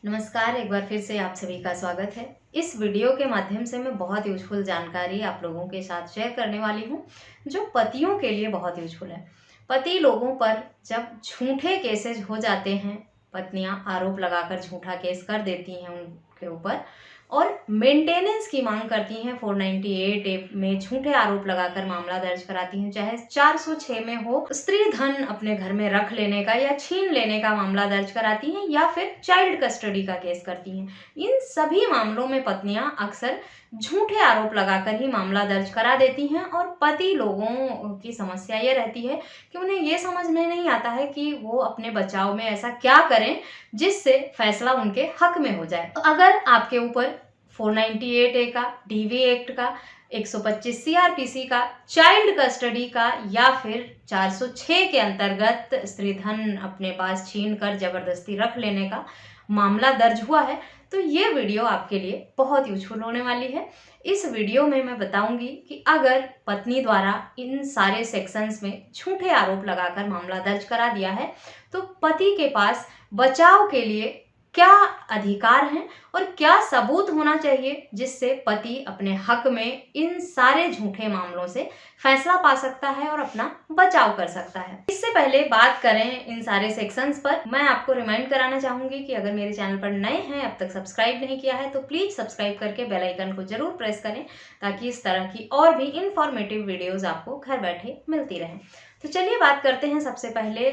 नमस्कार, एक बार फिर से आप सभी का स्वागत है। इस वीडियो के माध्यम से मैं बहुत यूजफुल जानकारी आप लोगों के साथ शेयर करने वाली हूँ, जो पतियों के लिए बहुत यूजफुल है। पति लोगों पर जब झूठे केसेस हो जाते हैं, पत्नियां आरोप लगाकर झूठा केस कर देती हैं उनके ऊपर और मेंटेनेंस की मांग करती हैं। 498 ए में झूठे आरोप लगाकर मामला दर्ज कराती हैं, चाहे 406 में हो, स्त्री धन अपने घर में रख लेने का या छीन लेने का मामला दर्ज कराती हैं या फिर चाइल्ड कस्टडी का केस करती हैं। इन सभी मामलों में पत्नियां अक्सर झूठे आरोप लगाकर ही मामला दर्ज करा देती हैं और पति लोगों की समस्या ये रहती है कि उन्हें ये समझ में नहीं आता है कि वो अपने बचाव में ऐसा क्या करें जिससे फैसला उनके हक में हो जाए। तो अगर आपके ऊपर 498 ए का, डीवी एक्ट का, 125 सीआरपीसी का, चाइल्ड कस्टडी का या फिर 406 के अंतर्गत स्त्री धन अपने पास छीन कर जबरदस्ती रख लेने का मामला दर्ज हुआ है, तो ये वीडियो आपके लिए बहुत यूजफुल होने वाली है। इस वीडियो में मैं बताऊंगी कि अगर पत्नी द्वारा इन सारे सेक्शंस में झूठे आरोप लगाकर मामला दर्ज करा दिया है, तो पति के पास बचाव के लिए क्या अधिकार हैं और क्या सबूत होना चाहिए जिससे पति अपने हक में इन सारे झूठे मामलों से फैसला पा सकता है और अपना बचाव कर सकता है। इससे पहले बात करें इन सारे सेक्शंस पर, मैं आपको रिमाइंड कराना चाहूंगी कि अगर मेरे चैनल पर नए हैं, अब तक सब्सक्राइब नहीं किया है, तो प्लीज सब्सक्राइब करके बेल आइकन को जरूर प्रेस करें ताकि इस तरह की और भी इंफॉर्मेटिव वीडियोज आपको घर बैठे मिलती रहें। तो चलिए बात करते हैं सबसे पहले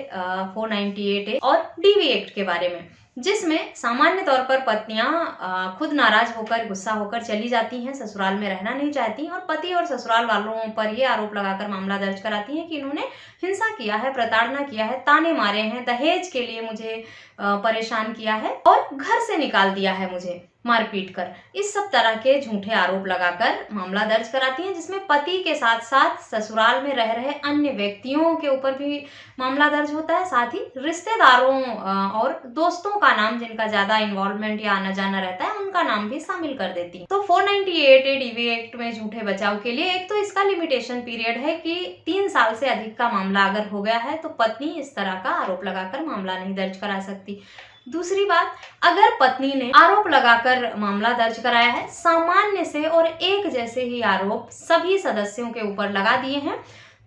498 और डीवी एक्ट के बारे में, जिसमें सामान्य तौर पर पत्नियां खुद नाराज होकर, गुस्सा होकर चली जाती हैं, ससुराल में रहना नहीं चाहती और पति और ससुराल वालों पर ये आरोप लगाकर मामला दर्ज कराती हैं कि इन्होंने हिंसा किया है, प्रताड़ना किया है, ताने मारे हैं, दहेज के लिए मुझे परेशान किया है और घर से निकाल दिया है मुझे मारपीट कर। इस सब तरह के झूठे आरोप लगाकर मामला दर्ज कराती हैं, जिसमें पति के साथ साथ ससुराल में रह रहे अन्य व्यक्तियों के ऊपर भी मामला दर्ज होता है, साथ ही रिश्तेदारों और दोस्तों का नाम, जिनका ज्यादा इन्वॉल्वमेंट या आना जाना रहता है, उनका नाम भी शामिल कर देती है। तो 498 डीवी एक्ट में झूठे बचाव के लिए एक तो इसका लिमिटेशन पीरियड है कि 3 साल से अधिक का मामला अगर हो गया है तो पत्नी इस तरह का आरोप लगाकर मामला नहीं दर्ज करा सकती। दूसरी बात, अगर पत्नी ने आरोप लगाकर मामला दर्ज कराया है, सामान्य से और एक जैसे ही आरोप सभी सदस्यों के ऊपर लगा दिए हैं,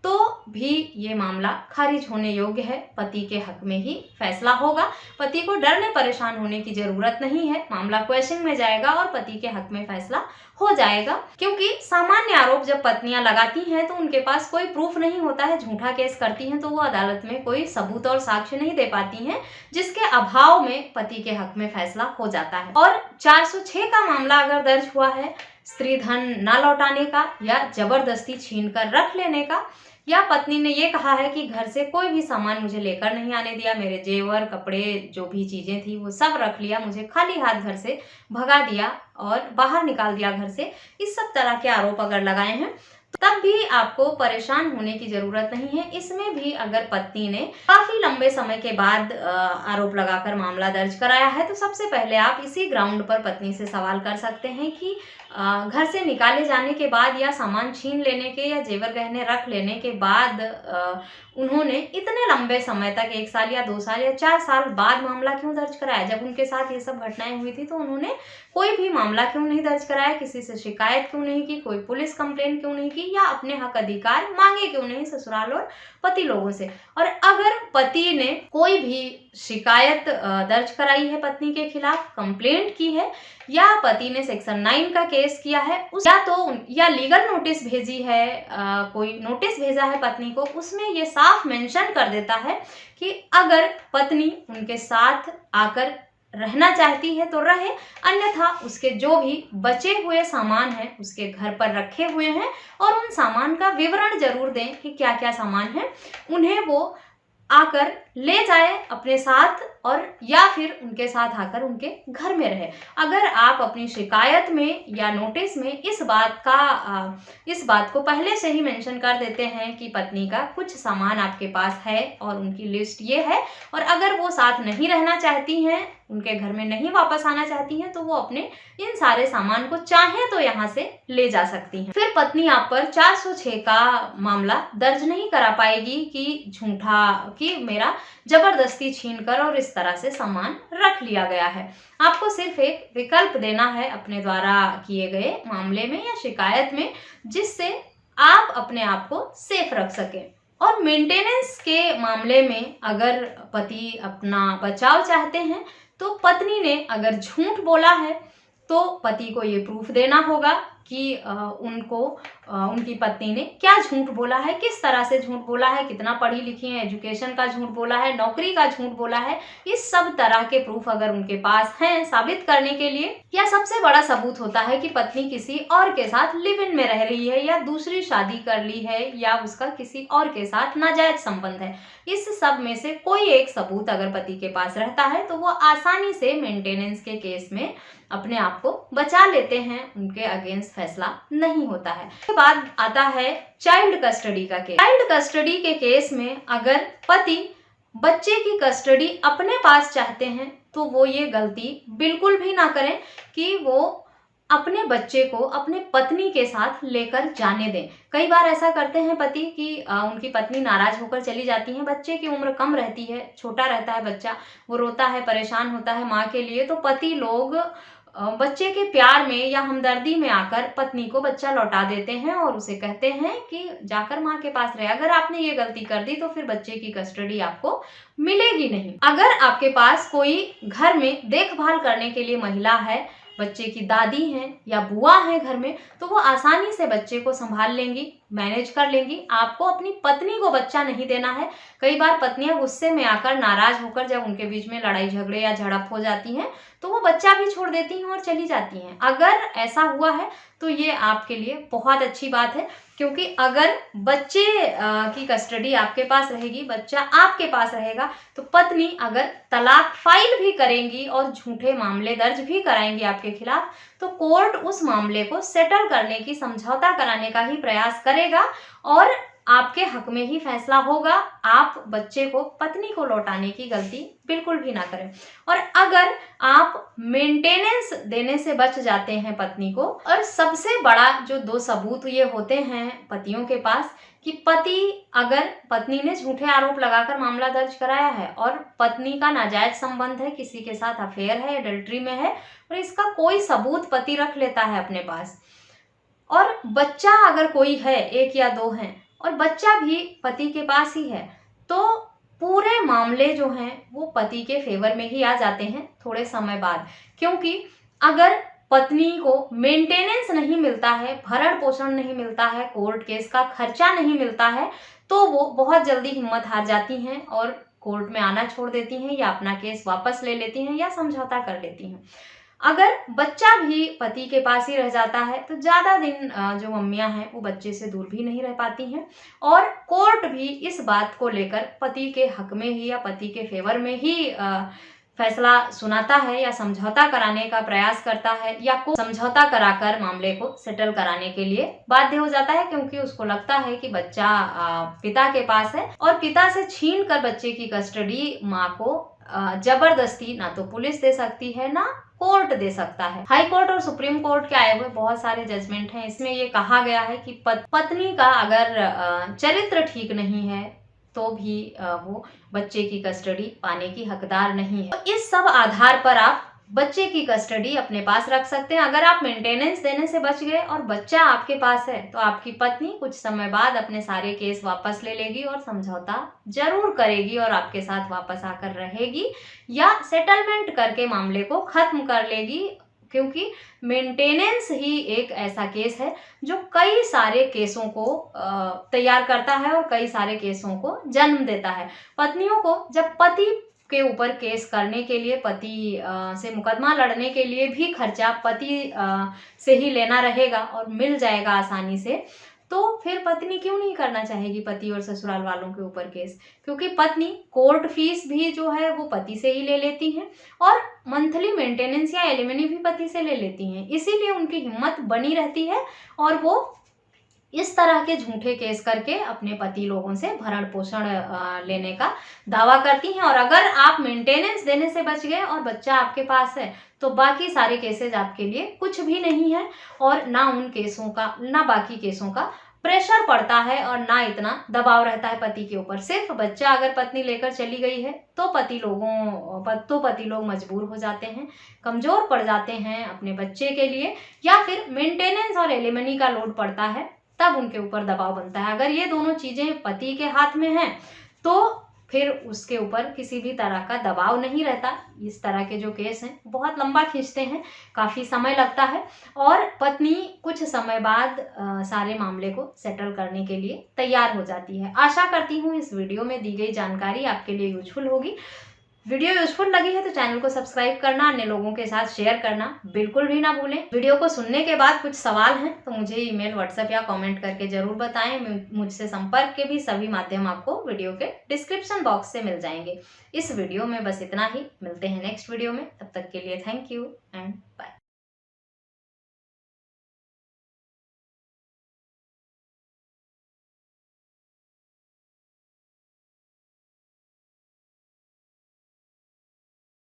तो भी ये मामला खारिज होने योग्य है। पति के हक में ही फैसला होगा। पति को डरने परेशान होने की जरूरत नहीं है। मामला क्वेश्चन में जाएगा और पति के हक में फैसला हो जाएगा, क्योंकि सामान्य आरोप जब पत्नियां लगाती हैं तो उनके पास कोई प्रूफ नहीं होता है। झूठा केस करती हैं तो वो अदालत में कोई सबूत और साक्ष्य नहीं दे पाती हैं, जिसके अभाव में पति के हक में फैसला हो जाता है। और 406 का मामला अगर दर्ज हुआ है, स्त्री धन ना लौटाने का या जबरदस्ती छीन कर रख लेने का, या पत्नी ने ये कहा है कि घर से कोई भी सामान मुझे लेकर नहीं आने दिया, मेरे जेवर, कपड़े, जो भी चीजें थी वो सब रख लिया, मुझे खाली हाथ घर से भगा दिया और बाहर निकाल दिया घर से, इस सब तरह के आरोप अगर लगाए हैं, तब भी आपको परेशान होने की जरूरत नहीं है। इसमें भी अगर पत्नी ने काफी लंबे समय के बाद आरोप लगाकर मामला दर्ज कराया है, तो सबसे पहले आप इसी ग्राउंड पर पत्नी से सवाल कर सकते हैं कि घर से निकाले जाने के बाद या सामान छीन लेने के या जेवर गहने रख लेने के बाद उन्होंने इतने लंबे समय तक, 1 साल या 2 साल या 4 साल बाद मामला क्यों दर्ज कराया? जब उनके साथ ये सब घटनाएं हुई थी तो उन्होंने कोई भी मामला क्यों नहीं दर्ज कराया? किसी से शिकायत क्यों नहीं की? कोई पुलिस कंप्लेंट क्यों नहीं की? या अपने हक अधिकार मांगे क्यों नहीं ससुराल और पति लोगों से? और अगर पति ने कोई भी शिकायत दर्ज कराई है, पत्नी के खिलाफ कंप्लेंट की है, या पति ने सेक्शन 9 का केस किया है, या लीगल नोटिस भेजी है, कोई नोटिस भेजा है पत्नी को, उसमें ये साफ मेंशन कर देता है कि अगर पत्नी उनके साथ आकर रहना चाहती है तो रहे, अन्यथा उसके जो भी बचे हुए सामान हैं उसके घर पर रखे हुए हैं, और उन सामान का विवरण जरूर दें कि क्या क्या सामान है, उन्हें वो आकर ले जाए अपने साथ, और या फिर उनके साथ आकर उनके घर में रहे। अगर आप अपनी शिकायत में या नोटिस में इस बात को पहले से ही मेंशन कर देते हैं कि पत्नी का कुछ सामान आपके पास है और उनकी लिस्ट ये है, और अगर वो साथ नहीं रहना चाहती हैं, उनके घर में नहीं वापस आना चाहती हैं, तो वो अपने इन सारे सामान को चाहे तो यहाँ से ले जा सकती हैं। फिर पत्नी आप पर 406 का मामला दर्ज नहीं करा पाएगी कि मेरा जबरदस्ती छीनकर और इस तरह से सामान रख लिया गया है। आपको सिर्फ एक विकल्प देना है अपने द्वारा किए गए मामले में या शिकायत में, जिससे आप अपने आप को सेफ रख सकें। और मेंटेनेंस के मामले में अगर पति अपना बचाव चाहते हैं तो पत्नी ने अगर झूठ बोला है तो पति को ये प्रूफ देना होगा कि उनकी पत्नी ने क्या झूठ बोला है, किस तरह से झूठ बोला है, कितना पढ़ी लिखी है, एजुकेशन का झूठ बोला है, नौकरी का झूठ बोला है। इस सब तरह के प्रूफ अगर उनके पास हैं साबित करने के लिए, या सबसे बड़ा सबूत होता है कि पत्नी किसी और के साथ लिव इन में रह रही है या दूसरी शादी कर ली है या उसका किसी और के साथ नाजायज संबंध है, इस सब में से कोई एक सबूत अगर पति के पास रहता है तो वो आसानी से मेंटेनेंस के केस में अपने आप को बचा लेते हैं, उनके अगेंस्ट फैसला नहीं होता है। उसके बाद आता है चाइल्ड कस्टडी का केस। चाइल्ड कस्टडी के केस में अगर पति बच्चे की कस्टडी अपने पास चाहते हैं तो वो ये गलती बिल्कुल भी ना करें कि वो अपने बच्चे को अपने पत्नी के साथ लेकर जाने दें। कई बार ऐसा करते हैं पति कि उनकी पत्नी नाराज होकर चली जाती है, बच्चे की उम्र कम रहती है, छोटा रहता है बच्चा, वो रोता है, परेशान होता है माँ के लिए, तो पति लोग बच्चे के प्यार में या हमदर्दी में आकर पत्नी को बच्चा लौटा देते हैं और उसे कहते हैं कि जाकर माँ के पास रहे। अगर आपने ये गलती कर दी तो फिर बच्चे की कस्टडी आपको मिलेगी नहीं। अगर आपके पास कोई घर में देखभाल करने के लिए महिला है, बच्चे की दादी हैं या बुआ हैं घर में, तो वो आसानी से बच्चे को संभाल लेंगी, मैनेज कर लेंगी। आपको अपनी पत्नी को बच्चा नहीं देना है। कई बार पत्नियां गुस्से में आकर, नाराज होकर, जब उनके बीच में लड़ाई झगड़े या झड़प हो जाती हैं तो वो बच्चा भी छोड़ देती हैं और चली जाती हैं। अगर ऐसा हुआ है तो ये आपके लिए बहुत अच्छी बात है, क्योंकि अगर बच्चे की कस्टडी आपके पास रहेगी, बच्चा आपके पास रहेगा, तो पत्नी अगर तलाक फाइल भी करेंगी और झूठे मामले दर्ज भी कराएंगी आपके खिलाफ, तो कोर्ट उस मामले को सेटल करने की, समझौता कराने का ही प्रयास करेगा और आपके हक में ही फैसला होगा। आप बच्चे को, पत्नी को लौटाने की गलती बिल्कुल भी ना करें। और अगर आप मेंटेनेंस देने से बच जाते हैं पत्नी को, और सबसे बड़ा जो 2 सबूत ये होते हैं पतियों के पास कि अगर पत्नी ने झूठे आरोप लगाकर मामला दर्ज कराया है और पत्नी का नाजायज संबंध है, किसी के साथ अफेयर है, एडल्ट्री में है, और इसका कोई सबूत पति रख लेता है अपने पास, और बच्चा अगर कोई है, 1 या 2 हैं, और बच्चा भी पति के पास ही है, तो पूरे मामले जो हैं वो पति के फेवर में ही आ जाते हैं थोड़े समय बाद। क्योंकि अगर पत्नी को मेंटेनेंस नहीं मिलता है, भरण पोषण नहीं मिलता है, कोर्ट केस का खर्चा नहीं मिलता है, तो वो बहुत जल्दी हिम्मत हार जाती हैं और कोर्ट में आना छोड़ देती हैं या अपना केस वापस ले लेती हैं या समझौता कर लेती हैं। अगर बच्चा भी पति के पास ही रह जाता है तो ज़्यादा दिन जो मम्मियां हैं वो बच्चे से दूर भी नहीं रह पाती हैं, और कोर्ट भी इस बात को लेकर पति के हक में ही या पति के फेवर में ही फैसला सुनाता है या समझौता कराने का प्रयास करता है, या को समझौता कराकर मामले को सेटल कराने के लिए बाध्य हो जाता है, क्योंकि उसको लगता है कि बच्चा पिता के पास है और पिता से छीन कर बच्चे की कस्टडी माँ को जबरदस्ती ना तो पुलिस दे सकती है ना कोर्ट दे सकता है। हाई कोर्ट और सुप्रीम कोर्ट के आए हुए बहुत सारे जजमेंट हैं, इसमें ये कहा गया है कि पत्नी का अगर चरित्र ठीक नहीं है तो भी वो बच्चे की कस्टडी पाने की हकदार नहीं है। तो इस सब आधार पर आप बच्चे की कस्टडी अपने पास रख सकते हैं। अगर आप मेंटेनेंस देने से बच गए और बच्चा आपके पास है तो आपकी पत्नी कुछ समय बाद अपने सारे केस वापस ले लेगी और समझौता जरूर करेगी और आपके साथ वापस आकर रहेगी या सेटलमेंट करके मामले को खत्म कर लेगी, क्योंकि मेंटेनेंस ही एक ऐसा केस है जो कई सारे केसों को तैयार करता है और कई सारे केसों को जन्म देता है। पत्नियों को जब पति के ऊपर केस करने के लिए, पति से मुकदमा लड़ने के लिए भी खर्चा पति से ही लेना रहेगा और मिल जाएगा आसानी से, तो फिर पत्नी क्यों नहीं करना चाहेगी पति और ससुराल वालों के ऊपर केस, क्योंकि पत्नी कोर्ट फीस भी जो है वो पति से ही ले लेती हैं और मंथली मेंटेनेंस या एलिमनी भी पति से ले लेती हैं। इसीलिए उनकी हिम्मत बनी रहती है और वो इस तरह के झूठे केस करके अपने पति लोगों से भरण पोषण लेने का दावा करती हैं। और अगर आप मेंटेनेंस देने से बच गए और बच्चा आपके पास है तो बाकी सारे केसेज आपके लिए कुछ भी नहीं है और ना उन केसों का, ना बाकी केसों का प्रेशर पड़ता है और ना इतना दबाव रहता है पति के ऊपर। सिर्फ बच्चा अगर पत्नी लेकर चली गई है तो पति लोग मजबूर हो जाते हैं, कमजोर पड़ जाते हैं अपने बच्चे के लिए, या फिर मेंटेनेंस और एलिमनी का लोड पड़ता है, तब उनके ऊपर दबाव बनता है। अगर ये दोनों चीजें पति के हाथ में हैं तो फिर उसके ऊपर किसी भी तरह का दबाव नहीं रहता। इस तरह के जो केस हैं बहुत लंबा खींचते हैं, काफ़ी समय लगता है, और पत्नी कुछ समय बाद सारे मामले को सेटल करने के लिए तैयार हो जाती है। आशा करती हूँ इस वीडियो में दी गई जानकारी आपके लिए यूजफुल होगी। वीडियो यूजफुल लगी है तो चैनल को सब्सक्राइब करना, अन्य लोगों के साथ शेयर करना बिल्कुल भी ना भूलें। वीडियो को सुनने के बाद कुछ सवाल हैं तो मुझे ईमेल, व्हाट्सएप या कमेंट करके जरूर बताएं। मुझसे संपर्क के भी सभी माध्यम आपको वीडियो के डिस्क्रिप्शन बॉक्स से मिल जाएंगे। इस वीडियो में बस इतना ही, मिलते हैं नेक्स्ट वीडियो में। तब तक के लिए थैंक यू एंड बाय।